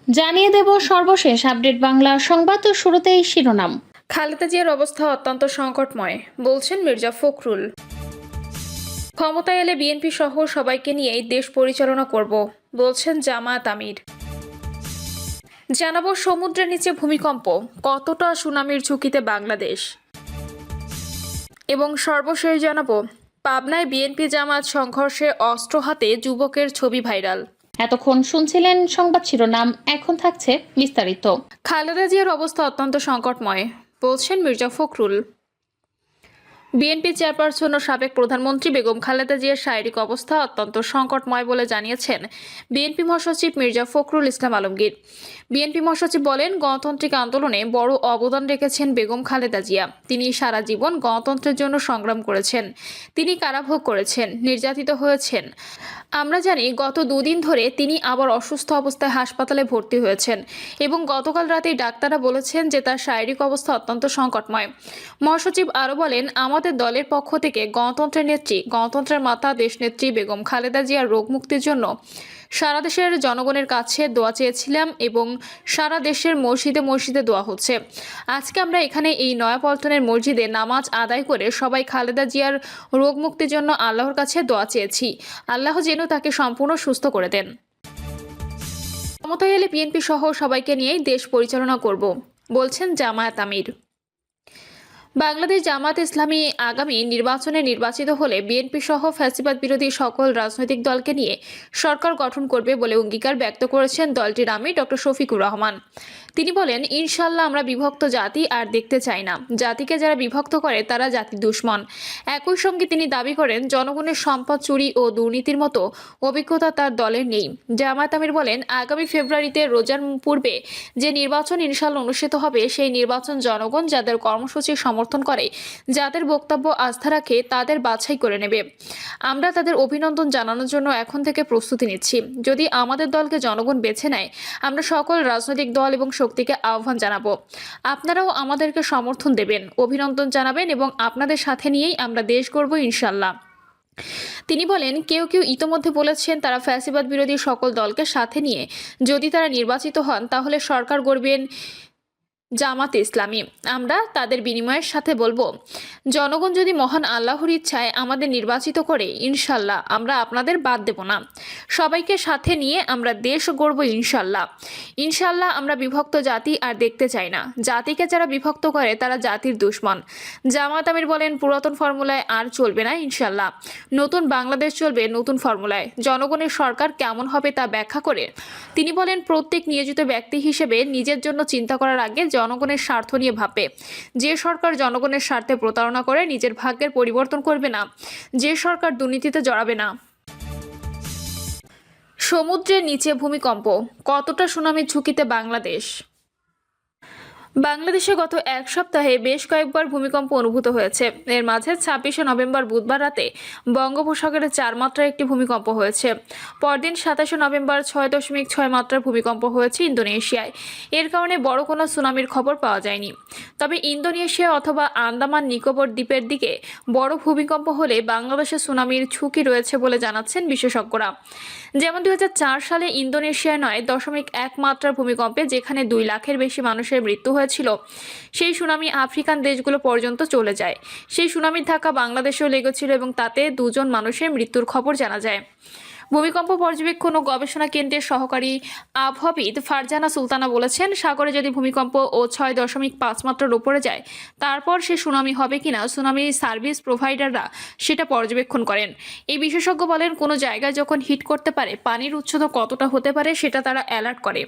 জানিয়ে দেব সর্বশেষ আপডেট বাংলা সংবাদ। শুরুতেই শিরোনাম। খালেদা জিয়ার অবস্থা অত্যন্ত সংকটময় বলছেন মির্জা ফখরুল। ক্ষমতায় এলে বিএনপি সহ সবাইকে নিয়েই দেশ পরিচালনা করব বলছেন জামায়াত আমির। জানাবো সমুদ্রের নিচে ভূমিকম্প, কতটা সুনামির ঝুঁকিতে বাংলাদেশ। এবং সর্বশেষ জানাবো পাবনায় বিএনপি জামায়াত সংঘর্ষে অস্ত্র হাতে যুবকের ছবি ভাইরাল। এতক্ষণ শুনছিলেন সংবাদ শিরোনাম, এখন থাকছে বিস্তারিত। খালেদা জিয়ার অবস্থা অত্যন্ত সংকটময় বলছেন মির্জা ফখরুল। বিএনপি চেয়ারপারসন ও সাবেক প্রধানমন্ত্রী বেগম খালেদা জিয়ার শারীরিক অবস্থা অত্যন্ত সংকটময় বলে জানিয়েছেন বিএনপি মহাসচিব মির্জা ফখরুল ইসলাম আলমগীর। বিএনপি মহাসচিব বলেন, গণতান্ত্রিক আন্দোলনে বড় অবদান রেখেছেন বেগম খালেদা জিয়া। তিনি সারা জীবন গণতন্ত্রের জন্য সংগ্রাম করেছেন। তিনি কারাভোগ করেছেন, নির্যাতিত হয়েছেন। আমরা জানি গত দুদিন ধরে তিনি আবার অসুস্থ অবস্থায় হাসপাতালে ভর্তি হয়েছেন এবং গতকাল রাতেই ডাক্তাররা বলেছেন যে তার শারীরিক অবস্থা অত্যন্ত সংকটময়। মহাসচিব আরও বলেন, আমাদের দলের পক্ষ থেকে গণতন্ত্রের নেত্রী, গণতন্ত্রের মাতা দেশনেত্রী বেগম খালেদা জিয়ার রোগ মুক্তির জন্য সারা দেশের জনগণের কাছে দোয়া চেয়েছিলাম এবং সারা দেশের মসজিদে মসজিদে দোয়া হচ্ছে। আজকে আমরা এখানে এই নয়াপল্টনের মসজিদে নামাজ আদায় করে সবাই খালেদা জিয়ার রোগ মুক্তির জন্য আল্লাহর কাছে দোয়া চেয়েছি। আল্লাহ যেন তাকে সম্পূর্ণ সুস্থ করে দেন। ক্ষমতায় এলে বিএনপি সহ সবাইকে নিয়েই দেশ পরিচালনা করব বলছেন জামায়াত আমির। বাংলাদেশ জামায়াত ইসলামী আগামী নির্বাচনে নির্বাচিত হলে বিএনপি সহ ফ্যাসিবাদ বিরোধী সকল রাজনৈতিক দলকে নিয়ে সরকার গঠন করবে বলে অঙ্গীকার ব্যক্ত করেছেন দলটির আমির ডক্টর শফিকুর রহমান। তিনি বলেন, ইনশাল্লাহ আমরা বিভক্ত জাতি আর দেখতে চাই না। জাতিকে যারা বিভক্ত করে তারা জাতির দুশ্মন। একই সঙ্গে তিনি দাবি করেন, জনগণের সম্পদ চুরি ও দুর্নীতির মতো অভিজ্ঞতা তার দলের নেই। জামায়াত আমির বলেন, আগামী ফেব্রুয়ারিতে রোজার পূর্বে যে নির্বাচন ইনশাল্লাহ অনুষ্ঠিত হবে, সেই নির্বাচন জনগণ যাদের কর্মসূচি সমর্থন করে, যাদের বক্তব্য আস্থা রাখে, তাদের বাছাই করে নেবে। আমরা তাদের অভিনন্দন জানানোর জন্য এখন থেকে প্রস্তুতি নিচ্ছি। যদি আমাদের দলকে জনগণ বেছে নেয়, আমরা সকল রাজনৈতিক দল এবং শক্তিকে আহ্বান জানাবো। আপনারাও আমাদেরকে সমর্থন দেবেন, অভিনন্দন জানাবেন এবং আপনাদের সাথে নিয়েই আমরা দেশ গড়ব ইনশাল্লাহ। তিনি বলেন, কেউ কেউ ইতোমধ্যে বলেছেন তারা ফ্যাসিবাদ বিরোধী সকল দলকে সাথে নিয়ে যদি তারা নির্বাচিত হন তাহলে সরকার গড়বেন জামাত ইসলামী। আমরা তাদের বিনিময়ের সাথে বলবো, জনগণ যদি মহান আল্লাহর ইচ্ছায় আমাদের নির্বাচিত করে, ইনশাল্লাহ আমরা আপনাদের বাদ দেব না। সবাইকে সাথে নিয়ে আমরা দেশ গড়ব ইনশাল্লাহ। ইনশাল্লাহ আমরা বিভক্ত জাতি আর দেখতে চাই না। জাতিকে যারা বিভক্ত করে তারা জাতির দুশ্মন। জামাত আমির বলেন, পুরাতন ফর্মুলায় আর চলবে না ইনশাল্লাহ। নতুন বাংলাদেশ চলবে নতুন ফর্মুলায়। জনগণের সরকার কেমন হবে তা ব্যাখ্যা করে তিনি বলেন, প্রত্যেক নিয়োজিত ব্যক্তি হিসেবে নিজের জন্য চিন্তা করার আগে জনগণের স্বার্থ নিয়ে ভাববে। যে সরকার জনগণের স্বার্থে প্রতারণা করে নিজের ভাগ্যের পরিবর্তন করবে না। যে সরকার দুর্নীতিতে জড়াবে না। সমুদ্রের নিচে ভূমিকম্প, কতটা সুনামির ঝুঁকিতে বাংলাদেশ। বাংলাদেশে গত এক সপ্তাহে বেশ কয়েকবার ভূমিকম্প অনুভূত হয়েছে। এর মাঝে 26শে নভেম্বর বুধবার রাতে বঙ্গোপসাগরে 4 মাত্রার একটি ভূমিকম্প হয়েছে। পরদিন 27শে নভেম্বর 6.6 মাত্রার ভূমিকম্প হয়েছে ইন্দোনেশিয়ায়। এর কারণে বড় কোনো সুনামির খবর পাওয়া যায়নি। তবে ইন্দোনেশিয়া অথবা আন্দামান নিকোবর দ্বীপের দিকে বড় ভূমিকম্প হলে বাংলাদেশে সুনামির ঝুঁকি রয়েছে বলে জানাচ্ছেন বিশেষজ্ঞরা। যেমন 2004 সালে ইন্দোনেশিয়ায় 9.1 মাত্রার ভূমিকম্পে যেখানে 2 লাখের বেশি মানুষের মৃত্যু হয়েছিল, সেই সুনামি আফ্রিকান দেশগুলো পর্যন্ত চলে যায়। সেই সুনামির ধাক্কা বাংলাদেশেও লেগেছিল এবং তাতে 2 জন মানুষের মৃত্যুর খবর জানা যায়। ভূমিকম্প পর্যবেক্ষণ ও গবেষণা কেন্দ্রের সহকারী আবহাওয়াবিদ ফারজানা সুলতানা বলেছেন, সাগরে যদি ভূমিকম্প ও 6.5 মাত্রার উপরে যায়, তারপর সে সুনামি হবে কিনা সুনামি সার্ভিস প্রোভাইডাররা সেটা পর্যবেক্ষণ করেন। এই বিশেষজ্ঞ বলেন, কোনো জায়গায় যখন হিট করতে পারে, পানির উচ্চতা কতটা হতে পারে সেটা তারা অ্যালার্ট করে।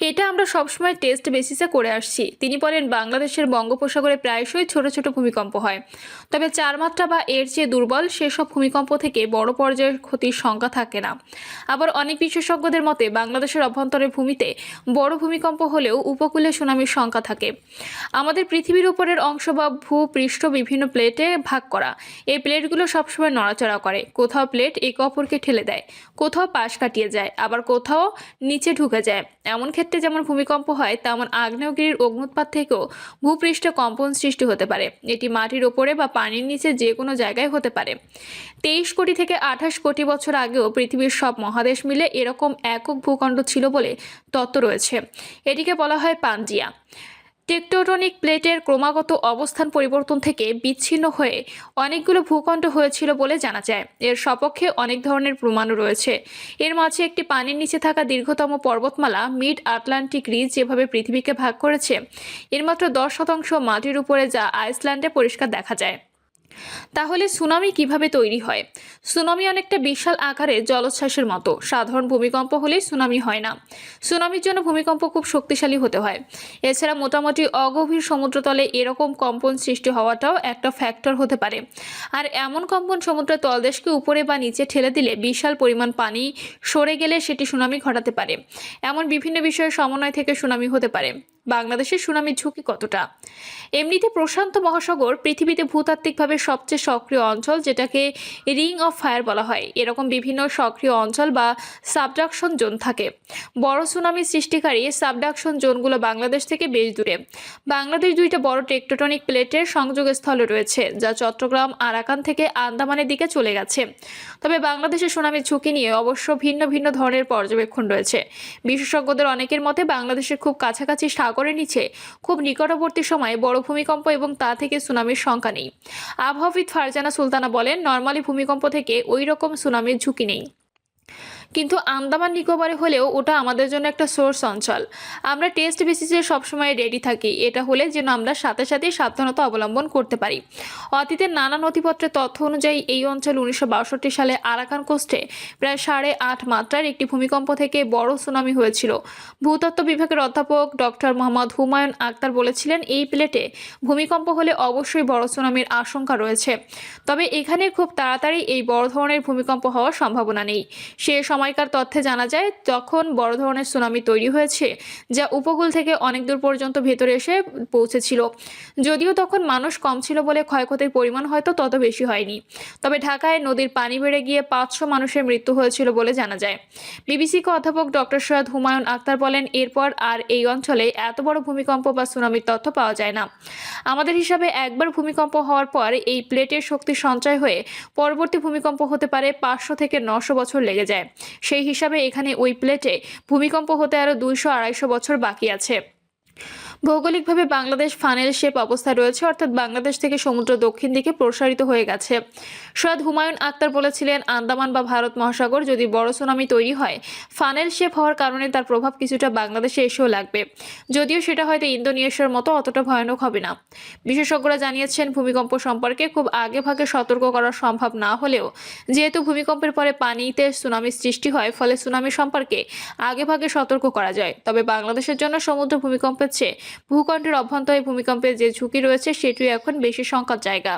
এটা আমরা সবসময় টেস্ট বেসিসে করে আসছি। তিনি বলেন, বাংলাদেশের বঙ্গোপসাগরে প্রায়শই ছোট ছোট ভূমিকম্প হয়, তবে 4 মাত্রা বা এর চেয়ে দুর্বল সেসব ভূমিকম্প থেকে বড় পর্যায়ের ক্ষতির সংখ্যা থাকে না। আবার অনেক বিশেষজ্ঞদের মতে বাংলাদেশের অভ্যন্তরের ভূমিতে বড় ভূমিকম্প হলেও উপকূলে সুনামির সংখ্যা থাকে। আমাদের পৃথিবীর উপরের অংশ বা ভূপৃষ্ঠ বিভিন্ন প্লেটে ভাগ করা। এই প্লেটগুলো সবসময় নড়াচড়া করে। কোথাও প্লেট একে অপরকে ঠেলে দেয়, কোথাও পাশ কাটিয়ে যায়, আবার কোথাও নিচে ঢুকে যায়। এমন ক্ষেত্রে ক্ষেত্রে যেমন ভূমিকম্প হয়, তেমন আগ্নেয়গিরির অগ্নুৎপাত থেকেও ভূপৃষ্ঠে কম্পন সৃষ্টি হতে পারে। এটি মাটির ওপরে বা পানির নিচে যে কোনো জায়গায় হতে পারে। 23 কোটি থেকে 28 কোটি বছর আগেও পৃথিবীর সব মহাদেশ মিলে এরকম একক ভূখণ্ড ছিল বলে তত্ত্ব রয়েছে। এটিকে বলা হয় পাঞ্জিয়া। টেকটোটনিক প্লেটের ক্রমাগত অবস্থান পরিবর্তন থেকে বিচ্ছিন্ন হয়ে অনেকগুলো ভূখণ্ড হয়েছিল বলে জানা যায়। এর সপক্ষে অনেক ধরনের প্রমাণও রয়েছে। এর মাঝে একটি পানির নিচে থাকা দীর্ঘতম পর্বতমালা মিড আটলান্টিক রিজ যেভাবে পৃথিবীকে ভাগ করেছে, এর মাত্র 10% মাটির উপরে, যা আইসল্যান্ডে পরিষ্কার দেখা যায়। তাহলে সুনামি কিভাবে তৈরি হয়? সুনামি অনেকটা বিশাল আকারে জলোচ্ছ্বাসের মতো। সাধারণ ভূমিকম্প হলে সুনামি হয় না। সুনামির জন্য ভূমিকম্প খুব শক্তিশালী হতে হয়। এছাড়া মোটামুটি অগভীর সমুদ্রতলে এরকম কম্পন সৃষ্টি হওয়াটাও একটা ফ্যাক্টর হতে পারে। আর এমন কম্পন সমুদ্রের তলদেশকে উপরে বা নিচে ঠেলে দিলে বিশাল পরিমাণ পানি সরে গেলে সেটি সুনামি ঘটাতে পারে। এমন বিভিন্ন বিষয়ের সমন্বয় থেকে সুনামি হতে পারে। বাংলাদেশের সুনামির ঝুঁকি কতটা? এমনিতে প্রশান্ত মহাসাগর পৃথিবীতে ভূতাত্ত্বিকভাবে সবচেয়ে সক্রিয় অঞ্চল, যেটাকে রিং অফ ফায়ার বলা হয়। এরকম বিভিন্ন সক্রিয় অঞ্চল বা সাবডাকশন জোন থাকে। বড় সুনামি সৃষ্টিকারী সাবডাকশন জোনগুলো বাংলাদেশ থেকে বেশ দূরে। বাংলাদেশ দুইটা বড় টেকটোটনিক প্লেটের সংযোগস্থলে রয়েছে, যা চট্টগ্রাম, আরাকান থেকে আন্দামানের দিকে চলে গেছে। তবে বাংলাদেশের সুনামির ঝুঁকি নিয়ে অবশ্য ভিন্ন ভিন্ন ধরনের পর্যবেক্ষণ রয়েছে। বিশেষজ্ঞদের অনেকের মতে বাংলাদেশের খুব কাছাকাছি সাগরের নিচে খুব নিকটবর্তী সময়ে বড় ভূমিকম্প এবং তা থেকে সুনামির শঙ্কা নেই। আবহাওয়াবিদ ফারজানা সুলতানা বলেন, নরমালি ভূমিকম্প থেকে ওই রকম সুনামির ঝুঁকি নেই, কিন্তু আন্দামান নিকোবরে হলেও ওটা আমাদের জন্য একটা সোর্স অঞ্চল। আমরা টেস্ট বেসিসে সবসময় রেডি থাকি, এটা হলে যেন আমরা সাথে সাথে সাবধানতা অবলম্বন করতে পারি। অতীতের নানা নথিপত্রের তথ্য অনুযায়ী এই অঞ্চল 1962 সালে আরাকান কোস্টে প্রায় 8.5 মাত্রার একটি ভূমিকম্প থেকে বড় সুনামি হয়েছিল। ভূতত্ত্ব বিভাগের অধ্যাপক ডক্টর মোহাম্মদ হুমায়ুন আক্তার বলেছিলেন, এই প্লেটে ভূমিকম্প হলে অবশ্যই বড় সুনামির আশঙ্কা রয়েছে। তবে এখানে খুব তাড়াতাড়ি এই বড় ধরনের ভূমিকম্প হওয়ার সম্ভাবনা নেই। সে সময়কার তথ্যে জানা যায় তখন বড় ধরনের সুনামি তৈরি হয়েছে, যা উপকূল থেকে অনেক দূর পর্যন্ত ভেতরে এসে পৌঁছেছিল। যদিও তখন মানুষ কম ছিল বলে ক্ষয়ক্ষতির পরিমাণ হয়তো তত বেশি হয়নি। তবে ঢাকায় নদীর পানি বেড়ে গিয়ে 500 মানুষের মৃত্যু হয়েছিল বলে জানা যায়। বিবিসিকে অধ্যাপক ডক্টর সৈয়দ হুমায়ুন আক্তার বলেন, এরপর আর এই অঞ্চলে এত বড় ভূমিকম্প বা সুনামির তথ্য পাওয়া যায় না। আমাদের হিসাবে একবার ভূমিকম্প হওয়ার পর এই প্লেটের শক্তি সঞ্চয় হয়ে পরবর্তী ভূমিকম্প হতে পারে 500 থেকে 900 বছর লেগে যায়। সেই হিসাবে এখানে ওই প্লেটে ভূমিকম্প হতে আরও 200-250 বছর বাকি আছে। ভৌগোলিকভাবে বাংলাদেশ ফানেল শেপ অবস্থায় রয়েছে, অর্থাৎ বাংলাদেশ থেকে সমুদ্র দক্ষিণ দিকে প্রসারিত হয়ে গেছে। সৈয়দ হুমায়ুন আক্তার বলেছিলেন, আন্দামান বা ভারত মহাসাগর যদি বড় সুনামি তৈরি হয়, ফানেল শেপ হওয়ার কারণে তার প্রভাব কিছুটা বাংলাদেশে এসেও লাগবে, যদিও সেটা হয়তো ইন্দোনেশিয়ার মতো অতটা ভয়ানক হবে না। বিশেষজ্ঞরা জানিয়েছেন, ভূমিকম্প সম্পর্কে খুব আগে ভাগে সতর্ক করা সম্ভব না হলেও যেহেতু ভূমিকম্পের পরে পানিতে সুনামির সৃষ্টি হয়, ফলে সুনামি সম্পর্কে আগে ভাগে সতর্ক করা যায়। তবে বাংলাদেশের জন্য সমুদ্র ভূমিকম্পের চেয়ে ভূখণ্ডের অভ্যন্তরে ভূমিকম্পের যে ঝুঁকি রয়েছে সেটিও এখন বেশি সংকট জায়গা।